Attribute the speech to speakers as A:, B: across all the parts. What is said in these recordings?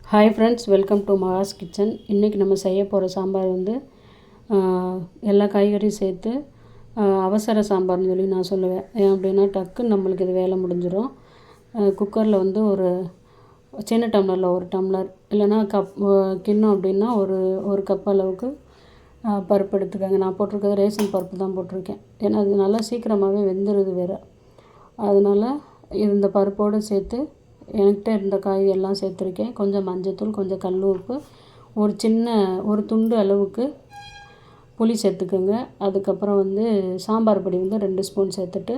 A: Hi friends, welcome to Maha's kitchen. இன்றைக்கி நம்ம செய்ய போகிற சாம்பார் வந்து எல்லா காய்கறியும் சேர்த்து அவசர சாம்பார்னு சொல்லி நான் சொல்லுவேன். ஏன் அப்படின்னா டக்குன்னு நம்மளுக்கு இது வேலை முடிஞ்சிடும். குக்கரில் வந்து ஒரு சின்ன டம்ளரில் ஒரு டம்ளர் இல்லைன்னா கிண்ணம் அப்படின்னா ஒரு கப் அளவுக்கு பருப்பு எடுத்துக்கோங்க. நான் போட்டிருக்கிறது ரேஷன் பருப்பு தான் போட்டிருக்கேன். ஏன்னா அது நல்லா சீக்கிரமாகவே வெந்துடுது வேறு. அதனால் இந்த பருப்போடு சேர்த்து என்கிட்ட இருந்த காய் எல்லாம் சேர்த்துருக்கேன். கொஞ்சம் மஞ்சத்தூள், கொஞ்சம் கல் உப்பு, ஒரு துண்டு அளவுக்கு புளி சேர்த்துக்கோங்க. அதுக்கப்புறம் வந்து சாம்பார் பொடி வந்து 2 ஸ்பூன் சேர்த்துட்டு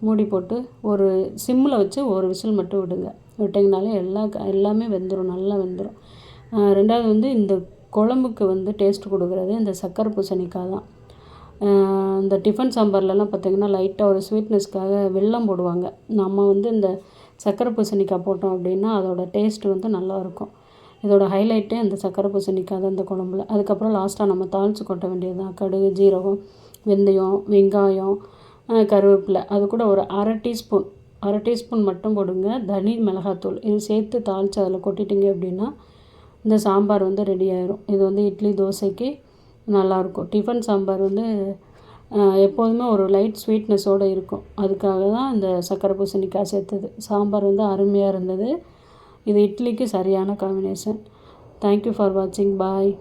A: மூடி போட்டு ஒரு சிம்மில் வச்சு ஒரு விசில் மட்டும் விட்டிங்கனாலே எல்லாமே வெந்துடும், நல்லா வெந்துடும். ரெண்டாவது வந்து இந்த குழம்புக்கு வந்து டேஸ்ட் கொடுக்குறது இந்த சக்கரை பூசணிக்காய் தான். இந்த டிஃபன் சாம்பார்லலாம் பார்த்திங்கன்னா லைட்டாக ஒரு ஸ்வீட்னஸ்க்காக வெல்லம் போடுவாங்க. நம்ம வந்து இந்த சக்கரை பூசணிக்காய் போட்டோம் அப்படின்னா அதோடய டேஸ்ட்டு வந்து நல்லாயிருக்கும். இதோட ஹைலைட்டே இந்த சக்கரை பூசணிக்காய் தான் இந்த குழம்புல. அதுக்கப்புறம் லாஸ்ட்டாக நம்ம தாளித்து கொட்ட வேண்டியது தான். கடுகு, ஜீரகம், வெந்தயம், வெங்காயம், கருவேப்பிலை, அது கூட ஒரு அரை டீஸ்பூன் மட்டும் போடுங்க. தனி மிளகாத்தூள் இது சேர்த்து தாளித்து அதில் கொட்டிட்டிங்க அப்படின்னா இந்த சாம்பார் வந்து ரெடி ஆயிரும். இது வந்து இட்லி, தோசைக்கு நல்லாயிருக்கும். டிஃபன் சாம்பார் வந்து எப்போதுமே ஒரு லைட் ஸ்வீட்னஸோடு இருக்கும். அதுக்காக தான் இந்த சக்கரை பூசணிக்காய் சேர்த்தது. சாம்பார் வந்து அருமையாக இருந்தது. இது இட்லிக்கு சரியான காம்பினேஷன். தேங்க்யூ ஃபார் வாட்சிங். பாய்.